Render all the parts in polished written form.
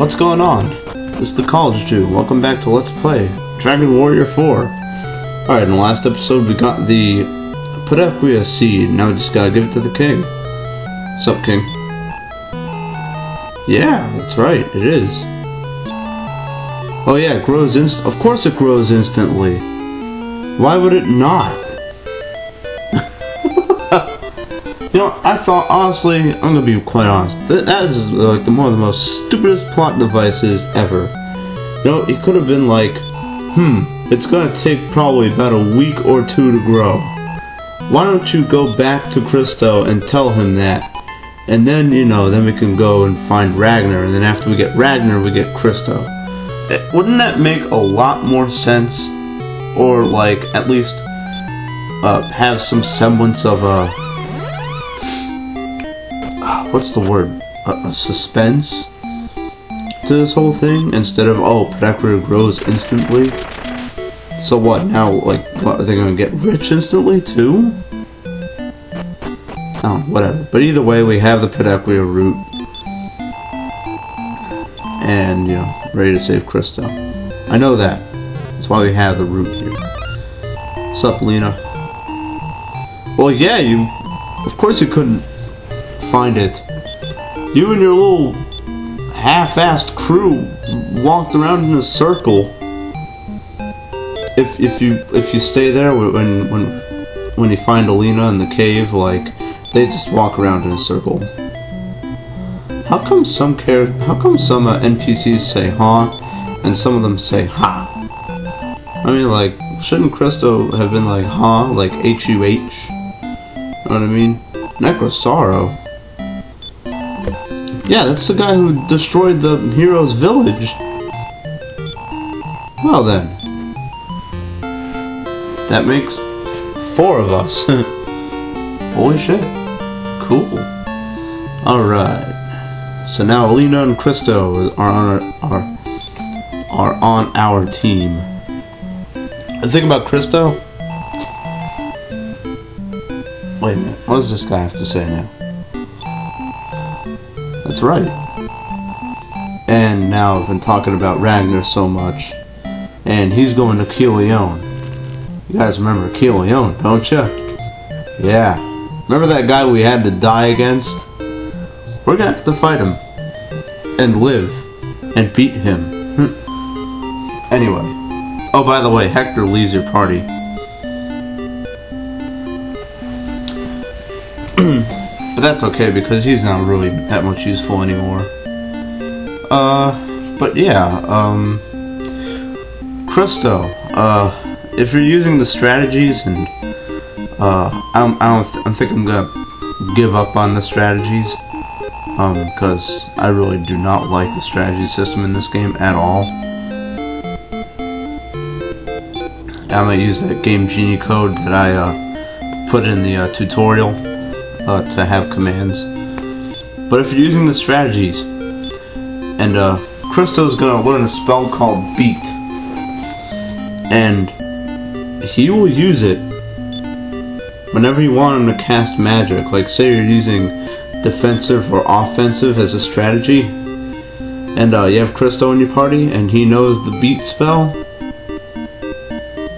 What's going on? This is the College Jew. Welcome back to Let's Play Dragon Warrior 4. Alright, in the last episode we got the Pedequia seed. Now we just gotta give it to the king. What's up, king? Yeah, that's right, it is. Oh yeah, it grows of course it grows instantly. Why would it not? You know, I thought, honestly, I'm gonna be quite honest, that is like one of the most stupidest plot devices ever. You know, it could have been like, it's gonna take probably about a week or two to grow. Why don't you go back to Cristo and tell him that? And then, you know, then we can go and find Ragnar, and then after we get Ragnar, we get Cristo. Wouldn't that make a lot more sense? Or, like, at least, have some semblance of a... what's the word? A suspense to this whole thing, instead of, oh, Pedequia grows instantly. So what, now, like, what, are they gonna get rich instantly, too? Oh, whatever. But either way, we have the Pedequia root. And, you know, ready to save Cristo. I know that. That's why we have the root here. What's up, Lena? Well, yeah, of course you couldn't find it. You and your little half-assed crew walked around in a circle. If you stay there when you find Alina in the cave, like, they just walk around in a circle. How come some NPCs say huh and some of them say ha? I mean, like, shouldn't Cristo have been like huh, like H-U-H? You know what I mean? Necrosaro. Yeah, that's the guy who destroyed the hero's village. Well then. That makes 4 of us. Holy shit. Cool. Alright. So now Alina and Cristo are on our team. The thing about Cristo... Wait a minute. What does this guy have to say now? That's right. And now I've been talking about Ragnar so much. And he's going to Keeleon. You guys remember Keeleon, don't you? Yeah. Remember that guy we had to die against? We're gonna have to fight him. And live. And beat him. Anyway. Oh, by the way, Hector leaves your party. But that's okay, because he's not really that much useful anymore. But yeah, Cristo, if you're using the strategies, and, I think I'm gonna give up on the strategies, because I really do not like the strategy system in this game at all. I'm gonna use that Game Genie code that I, put in the, tutorial, to have commands. But if you're using the strategies, and Cristo's gonna learn a spell called Beat, and he will use it whenever you want him to cast magic. Like, say you're using defensive or offensive as a strategy, and you have Cristo in your party, and he knows the Beat spell.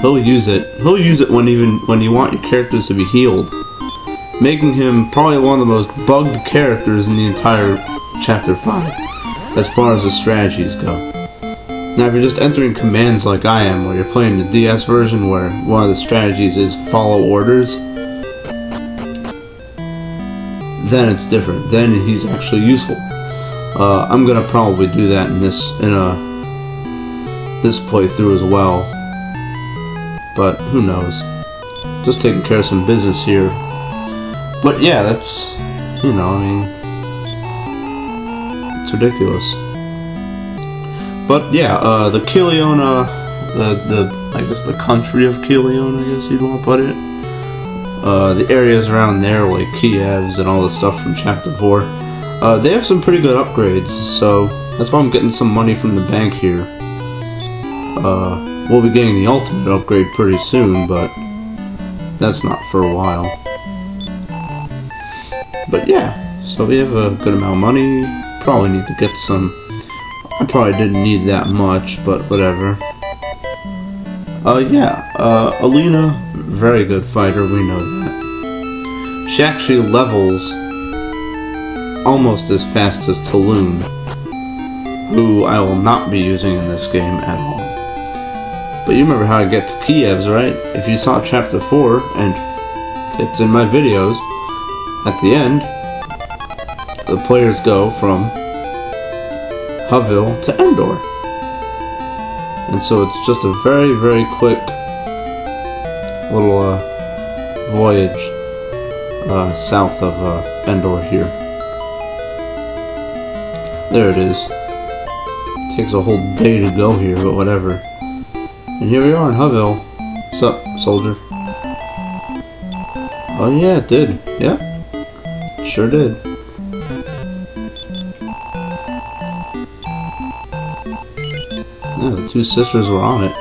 He'll use it. He'll use it when you want your characters to be healed, making him probably one of the most bugged characters in the entire Chapter 5, as far as the strategies go. Now, if you're just entering commands like I am, where you're playing the DS version, where one of the strategies is follow orders, then it's different. Then he's actually useful. I'm gonna probably do that in this playthrough as well. But who knows? Just taking care of some business here. But yeah, that's, you know, I mean, it's ridiculous. But yeah, the Keeleon, I guess the country of Keeleon, I guess you'd want to put it. The areas around there, like Kiev's and all the stuff from Chapter 4, they have some pretty good upgrades, so that's why I'm getting some money from the bank here. We'll be getting the ultimate upgrade pretty soon, but that's not for a while. But yeah, so we have a good amount of money. Probably need to get some I probably didn't need that much, but whatever. Yeah, Alina, very good fighter, we know that. She actually levels almost as fast as Talon, who I will not be using in this game at all. But you remember how I get to Kiev's, right? If you saw Chapter 4, and it's in my videos, at the end, the players go from Haville to Endor. And so it's just a very, very quick little voyage south of Endor here. There it is. Takes a whole day to go here, but whatever. And here we are in Haville. What's up, soldier? Oh yeah, it did. Yeah. Sure did. Yeah, the two sisters were on it.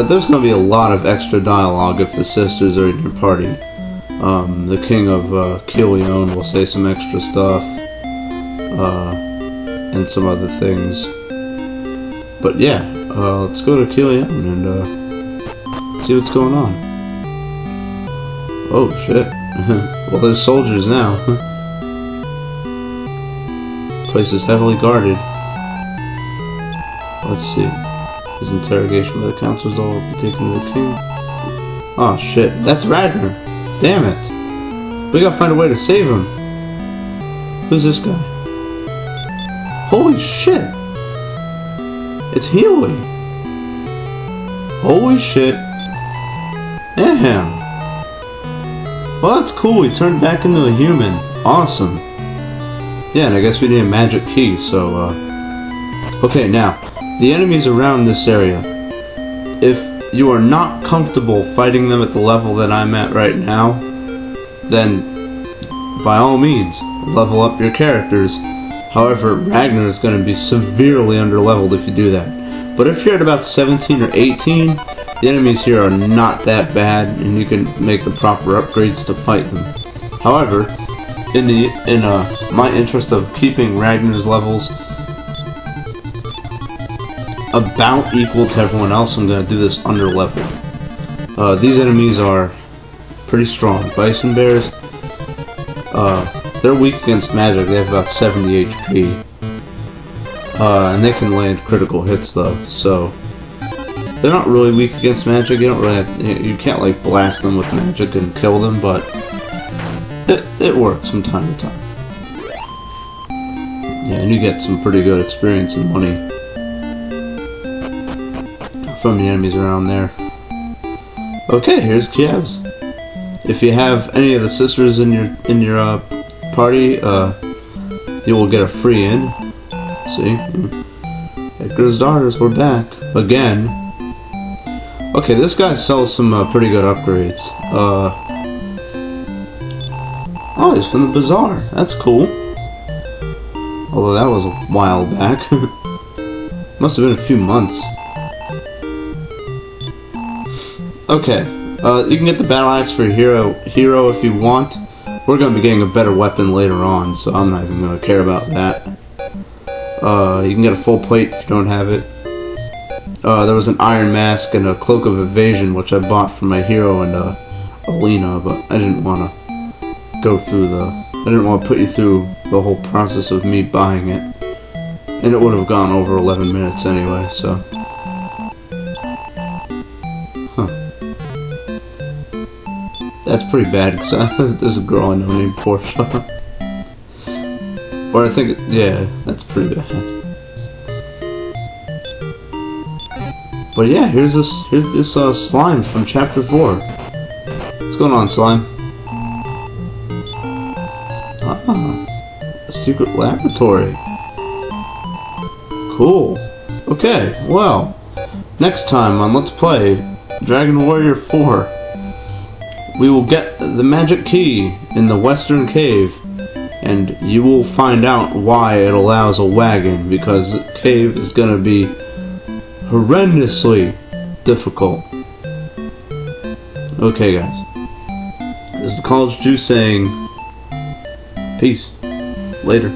There's going to be a lot of extra dialogue if the sisters are in your party. The king of Keeleon will say some extra stuff. And some other things. But yeah, let's go to Keeleon and see what's going on. Oh shit. Well, there's soldiers now. Place is heavily guarded. Let's see. His interrogation by the councilors all will be taken to the king. Oh shit, that's Ragnar. Damn it. We gotta find a way to save him. Who's this guy? Holy shit. It's Healie. Holy shit. Damn. Well, that's cool. He turned back into a human. Awesome. Yeah, and I guess we need a magic key, so, okay, now, the enemies around this area. If you are not comfortable fighting them at the level that I'm at right now, then, by all means, level up your characters. However, Ragnar is going to be severely underleveled if you do that. But if you're at about 17 or 18, the enemies here are not that bad, and you can make the proper upgrades to fight them. However, in my interest of keeping Ragnar's levels about equal to everyone else, I'm going to do this underleveled. These enemies are pretty strong. Bison bears, they're weak against magic. They have about 70 HP. And they can land critical hits though, so they're not really weak against magic. You don't really you can't like blast them with magic and kill them, but it works from time to time. Yeah, and you get some pretty good experience and money from the enemies around there. Okay, here's Kiev's. If you have any of the sisters in your party, you will get a free in. See? Edgar's daughters, we're back. Again. Okay, this guy sells some pretty good upgrades. Oh, he's from the bazaar. That's cool. Although that was a while back. Must have been a few months. Okay. You can get the battle axe for hero if you want. We're going to be getting a better weapon later on, so I'm not even going to care about that. You can get a full plate if you don't have it. There was an iron mask and a cloak of evasion, which I bought for my hero and Alina, but I didn't want to go through I didn't want to put you through the whole process of me buying it. And it would have gone over 11 minutes anyway, so. Huh. That's pretty bad, because there's a girl I know named Portia. Or I think, yeah, that's pretty bad. But yeah, here's this slime from Chapter 4. What's going on, slime? Ah, a secret laboratory. Cool. Okay, well, next time on Let's Play Dragon Warrior 4, we will get the magic key in the Western Cave. And you will find out why it allows a wagon, because the cave is going to be horrendously difficult. Okay, guys. This is the College Jew saying, peace. Later.